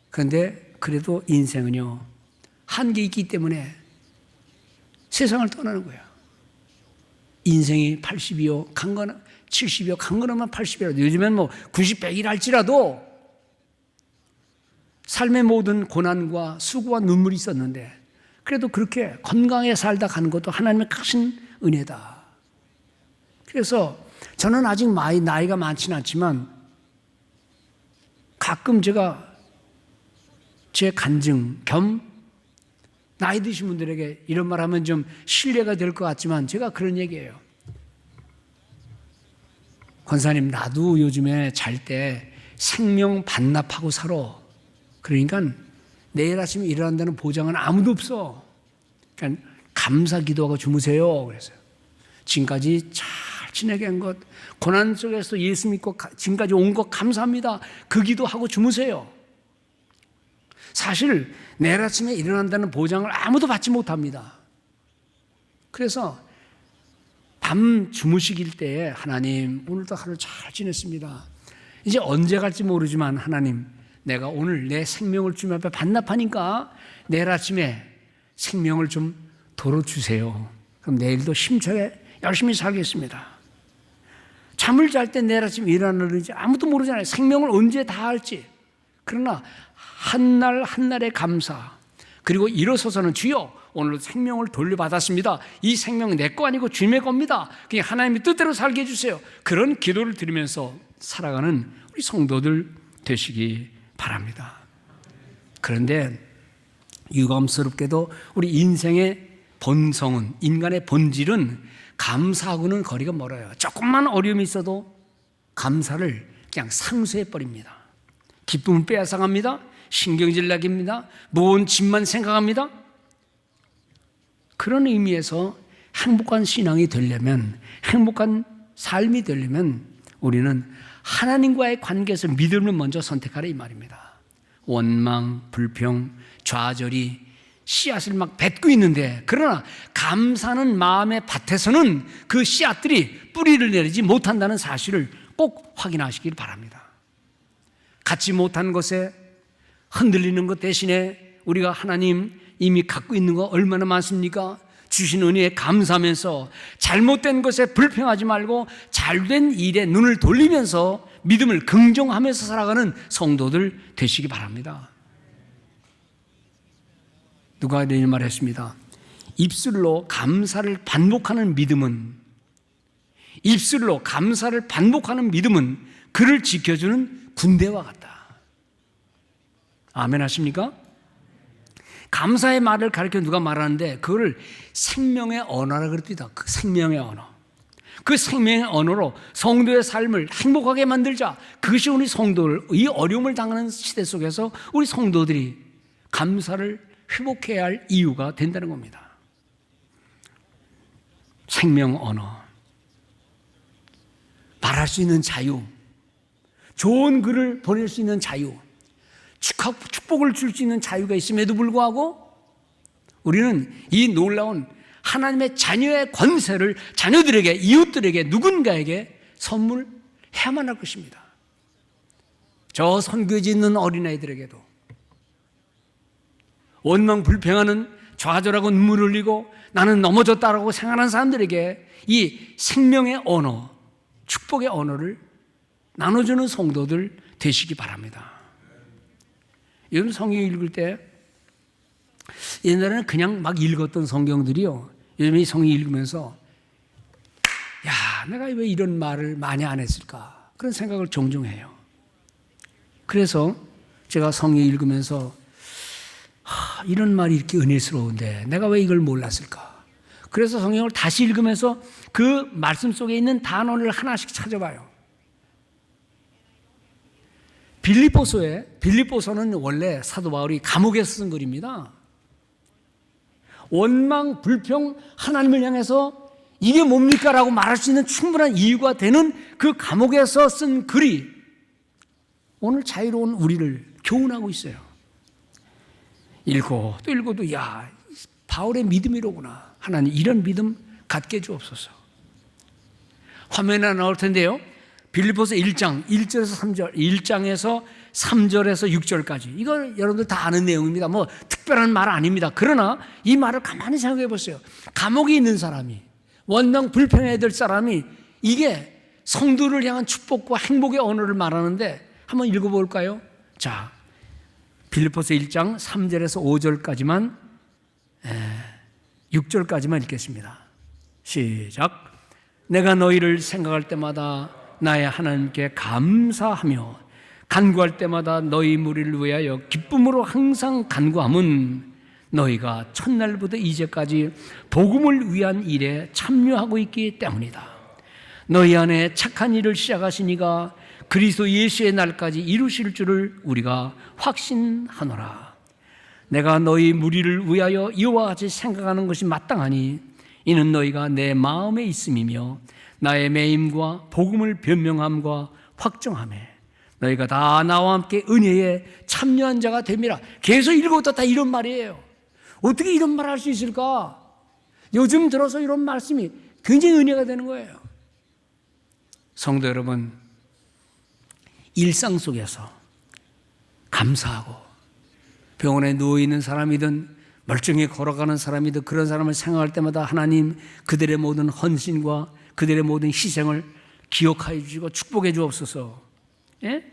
그런데 그래도 인생은요 한계 있기 때문에 세상을 떠나는 거야. 인생이 80이요, 강건 70이요, 강건하면 80이라도 요즘엔 뭐 90, 100일 할지라도 삶의 모든 고난과 수고와 눈물이 있었는데 그래도 그렇게 건강하게 살다 가는 것도 하나님의 크신 은혜다. 그래서 저는 아직 나이가 많지는 않지만 가끔 제가 제 간증 겸 나이 드신 분들에게 이런 말 하면 좀 신뢰가 될 것 같지만 제가 그런 얘기예요. 권사님, 나도 요즘에 잘 때 생명 반납하고 살아. 그러니까 내일 아침에 일어난다는 보장은 아무도 없어. 그러니까 감사 기도하고 주무세요. 그래서요. 지금까지 잘 지내게 한 것, 고난 속에서 예수 믿고 지금까지 온 것 감사합니다. 그 기도하고 주무세요. 사실 내일 아침에 일어난다는 보장을 아무도 받지 못합니다. 그래서 밤 주무시길 때에 하나님, 오늘도 하루 잘 지냈습니다. 이제 언제 갈지 모르지만 하나님, 내가 오늘 내 생명을 주님 앞에 반납하니까 내일 아침에 생명을 좀 도로 주세요. 그럼 내일도 힘차게 열심히 살겠습니다. 잠을 잘 때 내일 아침에 일어나는지 아무도 모르잖아요. 생명을 언제 다 할지. 그러나 한날 한날의 감사, 그리고 일어서서는 주여 오늘 생명을 돌려받았습니다. 이 생명은 내 거 아니고 주님의 겁니다. 그냥 하나님의 뜻대로 살게 해주세요. 그런 기도를 드리면서 살아가는 우리 성도들 되시기 바랍니다. 그런데 유감스럽게도 우리 인생의 본성은, 인간의 본질은 감사하고는 거리가 멀어요. 조금만 어려움이 있어도 감사를 그냥 상쇄해버립니다. 기쁨을 빼앗아갑니다. 신경질 나깁니다. 무거운 짐만 생각합니다. 그런 의미에서 행복한 신앙이 되려면, 행복한 삶이 되려면 우리는 하나님과의 관계에서 믿음을 먼저 선택하라 이 말입니다. 원망, 불평, 좌절이 씨앗을 막 뱉고 있는데, 그러나 감사하는 마음의 밭에서는 그 씨앗들이 뿌리를 내리지 못한다는 사실을 꼭 확인하시길 바랍니다. 갖지 못한 것에 흔들리는 것 대신에 우리가 하나님 이미 갖고 있는 거 얼마나 많습니까? 주신 은혜에 감사하면서 잘못된 것에 불평하지 말고 잘된 일에 눈을 돌리면서 믿음을 긍정하면서 살아가는 성도들 되시기 바랍니다. 누가 이런 말 했습니다. 입술로 감사를 반복하는 믿음은, 입술로 감사를 반복하는 믿음은 그를 지켜주는 군대와 같다. 아멘 하십니까? 감사의 말을 가르쳐 누가 말하는데 그거를 생명의 언어라 그럽니다. 그 생명의 언어. 그 생명의 언어로 성도의 삶을 행복하게 만들자. 그것이 우리 성도를, 이 어려움을 당하는 시대 속에서 우리 성도들이 감사를 회복해야 할 이유가 된다는 겁니다. 생명 언어. 말할 수 있는 자유. 좋은 글을 보낼 수 있는 자유. 축복을 줄 수 있는 자유가 있음에도 불구하고 우리는 이 놀라운 하나님의 자녀의 권세를 자녀들에게, 이웃들에게, 누군가에게 선물해야만 할 것입니다. 저 선교지 있는 어린아이들에게도, 원망 불평하는, 좌절하고 눈물 흘리고 나는 넘어졌다라고 생각하는 사람들에게 이 생명의 언어, 축복의 언어를 나눠주는 성도들 되시기 바랍니다. 요즘 성경 읽을 때 옛날에는 그냥 막 읽었던 성경들이요, 요즘 이 성경 읽으면서 야, 내가 왜 이런 말을 많이 안 했을까, 그런 생각을 종종 해요. 그래서 제가 성경 읽으면서 이런 말이 이렇게 은혜스러운데 내가 왜 이걸 몰랐을까. 그래서 성경을 다시 읽으면서 그 말씀 속에 있는 단어를 하나씩 찾아봐요. 빌립보서는 원래 사도 바울이 감옥에서 쓴 글입니다. 원망, 불평, 하나님을 향해서 이게 뭡니까? 라고 말할 수 있는 충분한 이유가 되는 그 감옥에서 쓴 글이 오늘 자유로운 우리를 교훈하고 있어요. 읽고 또 읽어도 야, 바울의 믿음이로구나. 하나님 이런 믿음 갖게 주옵소서. 화면에 나올 텐데요, 빌립보서 1장 1절에서 3절, 1장에서 3절에서 6절까지, 이건 여러분들 다 아는 내용입니다. 뭐 특별한 말 아닙니다. 그러나 이 말을 가만히 생각해 보세요. 감옥에 있는 사람이, 원망 불평해야 될 사람이 이게 성도를 향한 축복과 행복의 언어를 말하는데 한번 읽어볼까요? 자, 빌립보서 1장 3절에서 5절까지만, 6절까지만 읽겠습니다. 시작. 내가 너희를 생각할 때마다 나의 하나님께 감사하며 간구할 때마다 너희 무리를 위하여 기쁨으로 항상 간구함은 너희가 첫날부터 이제까지 복음을 위한 일에 참여하고 있기 때문이다. 너희 안에 착한 일을 시작하신 이가 그리스도 예수의 날까지 이루실 줄을 우리가 확신하노라. 내가 너희 무리를 위하여 이와 같이 생각하는 것이 마땅하니 이는 너희가 내 마음에 있음이며 나의 매임과 복음을 변명함과 확정함에 너희가 다 나와 함께 은혜에 참여한 자가 됨이라. 계속 읽어도 다 이런 말이에요. 어떻게 이런 말을 할 수 있을까? 요즘 들어서 이런 말씀이 굉장히 은혜가 되는 거예요. 성도 여러분, 일상 속에서 감사하고 병원에 누워있는 사람이든 멀쩡히 걸어가는 사람이든 그런 사람을 생각할 때마다 하나님 그들의 모든 헌신과 그들의 모든 희생을 기억하여 주시고 축복해 주옵소서. 예?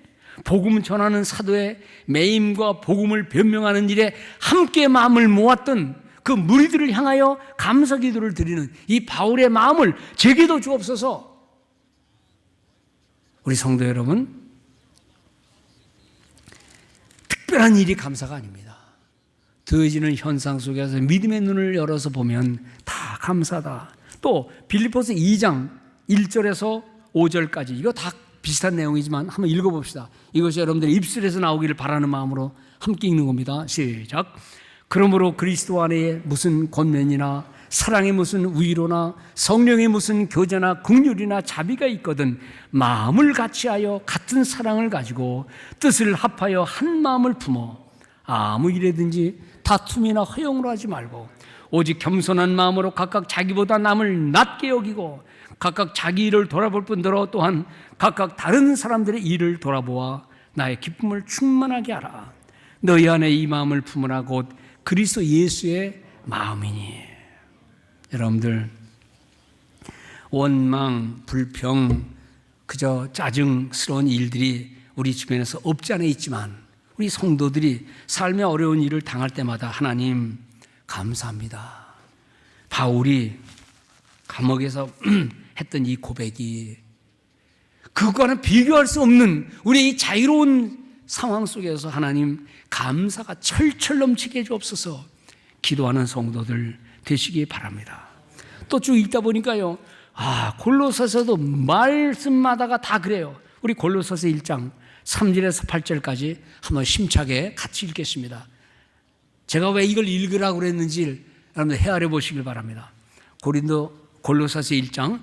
복음 전하는 사도의 매임과 복음을 변명하는 일에 함께 마음을 모았던 그 무리들을 향하여 감사 기도를 드리는 이 바울의 마음을 제게도 주옵소서. 우리 성도 여러분, 특별한 일이 감사가 아닙니다. 더해지는 현상 속에서 믿음의 눈을 열어서 보면 다 감사다. 또 빌립보서 2장 1절에서 5절까지 이거 다 비슷한 내용이지만 한번 읽어봅시다. 이것이 여러분들의 입술에서 나오기를 바라는 마음으로 함께 읽는 겁니다. 시작. 그러므로 그리스도 안에 무슨 권면이나 사랑의 무슨 위로나 성령의 무슨 교제나 긍휼이나 자비가 있거든 마음을 같이하여 같은 사랑을 가지고 뜻을 합하여 한 마음을 품어 아무 일에든지 다툼이나 허용으로 하지 말고 오직 겸손한 마음으로 각각 자기보다 남을 낮게 여기고 각각 자기 일을 돌아볼 뿐더러 또한 각각 다른 사람들의 일을 돌아보아 나의 기쁨을 충만하게 하라. 너희 안에 이 마음을 품으라 곧 그리스도 예수의 마음이니. 여러분들, 원망, 불평, 그저 짜증스러운 일들이 우리 주변에서 없지 않아 있지만 우리 성도들이 삶의 어려운 일을 당할 때마다 하나님 감사합니다. 바울이 감옥에서 했던 이 고백이 그거와는 비교할 수 없는 우리의 이 자유로운 상황 속에서 하나님 감사가 철철 넘치게 해주옵소서. 기도하는 성도들 되시기 바랍니다. 또 쭉 읽다 보니까요, 골로새서도 말씀마다가 다 그래요. 우리 골로새서 1장 3절에서 8절까지 한번 심차게 같이 읽겠습니다. 제가 왜 이걸 읽으라고 그랬는지 여러분들 헤아려 보시길 바랍니다. 골로새서 1장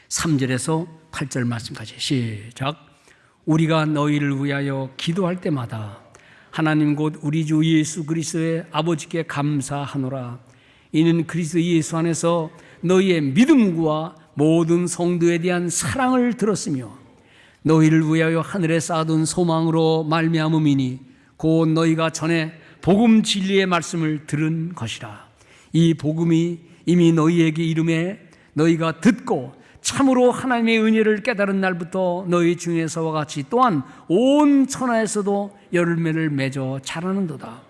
3절에서 8절 말씀까지 시작. 우리가 너희를 위하여 기도할 때마다 하나님 곧 우리 주 예수 그리스도의 아버지께 감사하노라. 이는 그리스도 예수 안에서 너희의 믿음과 모든 성도에 대한 사랑을 들었으며 너희를 위하여 하늘에 쌓아둔 소망으로 말미암음이니 곧 너희가 전에 복음 진리의 말씀을 들은 것이라. 이 복음이 이미 너희에게 이름에 너희가 듣고 참으로 하나님의 은혜를 깨달은 날부터 너희 중에서와 같이 또한 온 천하에서도 열매를 맺어 자라는도다.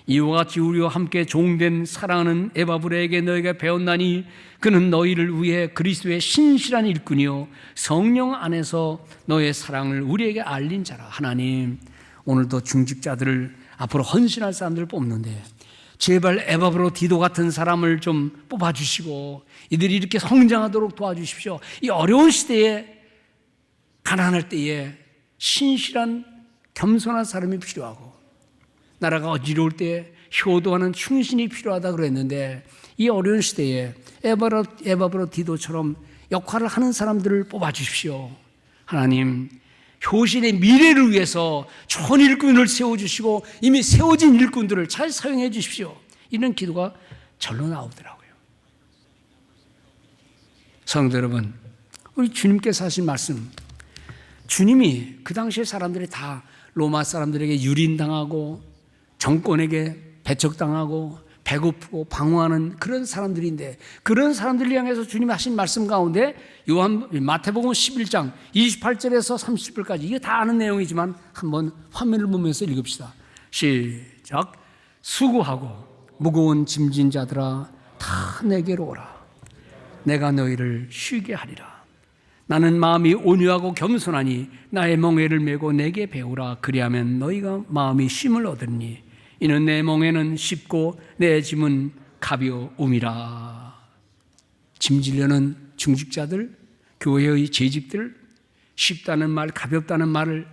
이와 같이 우리와 함께 종된 사랑하는 에바브레에게 너희가 배웠나니 그는 너희를 위해 그리스도의 신실한 일꾼이요 성령 안에서 너의 사랑을 우리에게 알린 자라. 하나님, 오늘도 중직자들을 앞으로 헌신할 사람들을 뽑는데 제발 에바브로디도 같은 사람을 좀 뽑아주시고 이들이 이렇게 성장하도록 도와주십시오. 이 어려운 시대에, 가난할 때에 신실한 겸손한 사람이 필요하고 나라가 어지러울 때에 효도하는 충신이 필요하다 그랬는데 이 어려운 시대에 에바브로디도처럼 역할을 하는 사람들을 뽑아주십시오. 하나님, 효신의 미래를 위해서 좋은 일꾼을 세워주시고 이미 세워진 일꾼들을 잘 사용해 주십시오. 이런 기도가 절로 나오더라고요. 성도 여러분, 우리 주님께서 하신 말씀, 주님이 그 당시에 사람들이 다 로마 사람들에게 유린당하고 정권에게 배척당하고 배고프고 방황하는 그런 사람들인데 그런 사람들을 향해서 주님이 하신 말씀 가운데 마태복음 11장 28절에서 30절까지 이게 다 아는 내용이지만 한번 화면을 보면서 읽읍시다. 시작. 수고하고 무거운 짐진 자들아 다 내게로 오라. 내가 너희를 쉬게 하리라. 나는 마음이 온유하고 겸손하니 나의 멍에를 메고 내게 배우라. 그리하면 너희가 마음이 쉼을 얻으니 이는 내 멍에는 쉽고 내 짐은 가벼움이라. 짐 지려는 중직자들, 교회의 재직들, 쉽다는 말, 가볍다는 말을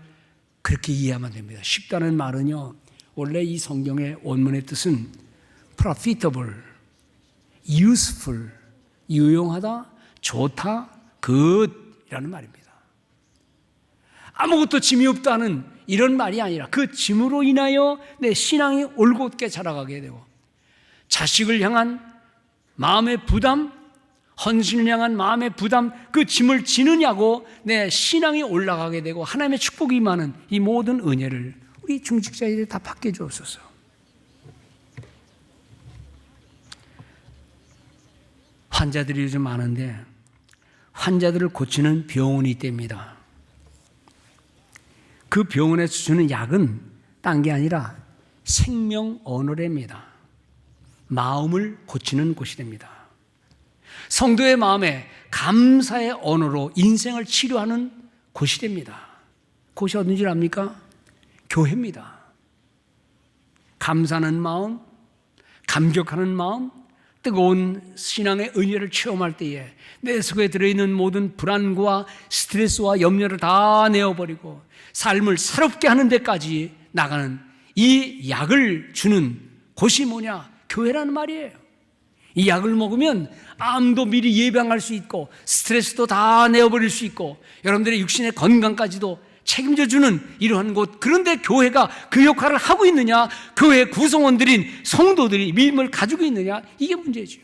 그렇게 이해하면 됩니다. 쉽다는 말은요, 원래 이 성경의 원문의 뜻은 profitable, useful, 유용하다, 좋다, good이라는 말입니다. 아무것도 짐이 없다는 이런 말이 아니라 그 짐으로 인하여 내 신앙이 올곧게 자라가게 되고, 자식을 향한 마음의 부담, 헌신을 향한 마음의 부담, 그 짐을 지느냐고 내 신앙이 올라가게 되고 하나님의 축복이 임하는 이 모든 은혜를 우리 중직자들이 다 받게 주옵소서. 환자들이 요즘 많은데 환자들을 고치는 병원이 있답니다. 그 병원에서 주는 약은 딴 게 아니라 생명 언어랍니다. 마음을 고치는 곳이 됩니다. 성도의 마음에 감사의 언어로 인생을 치료하는 곳이 됩니다. 곳이 어딘지 압니까? 교회입니다. 감사하는 마음, 감격하는 마음, 뜨거운 신앙의 은혜를 체험할 때에 내 속에 들어있는 모든 불안과 스트레스와 염려를 다 내어버리고 삶을 새롭게 하는 데까지 나가는 이 약을 주는 곳이 뭐냐? 교회라는 말이에요. 이 약을 먹으면 암도 미리 예방할 수 있고 스트레스도 다 내어버릴 수 있고 여러분들의 육신의 건강까지도 책임져 주는 이러한 곳. 그런데 교회가 그 역할을 하고 있느냐? 교회 구성원들인 성도들이 믿음을 가지고 있느냐? 이게 문제죠.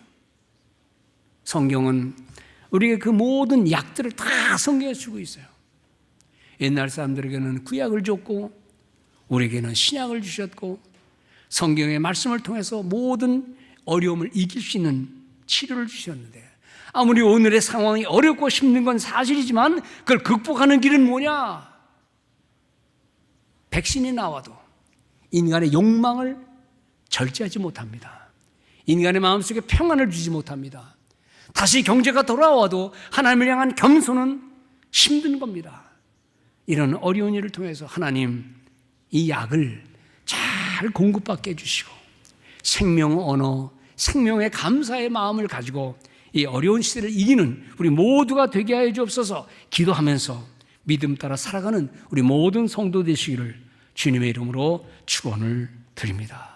성경은 우리에게 그 모든 약들을 다 성경에 주고 있어요. 옛날 사람들에게는 구약을 줬고 우리에게는 신약을 주셨고 성경의 말씀을 통해서 모든 어려움을 이길 수 있는 치료를 주셨는데, 아무리 오늘의 상황이 어렵고 힘든 건 사실이지만 그걸 극복하는 길은 뭐냐? 백신이 나와도 인간의 욕망을 절제하지 못합니다. 인간의 마음속에 평안을 주지 못합니다. 다시 경제가 돌아와도 하나님을 향한 겸손은 힘든 겁니다. 이런 어려운 일을 통해서 하나님 이 약을 잘 공급받게 해주시고 생명 언어, 생명의 감사의 마음을 가지고 이 어려운 시대를 이기는 우리 모두가 되게 하여 주옵소서. 기도하면서 믿음 따라 살아가는 우리 모든 성도 되시기를 주님의 이름으로 축원을 드립니다.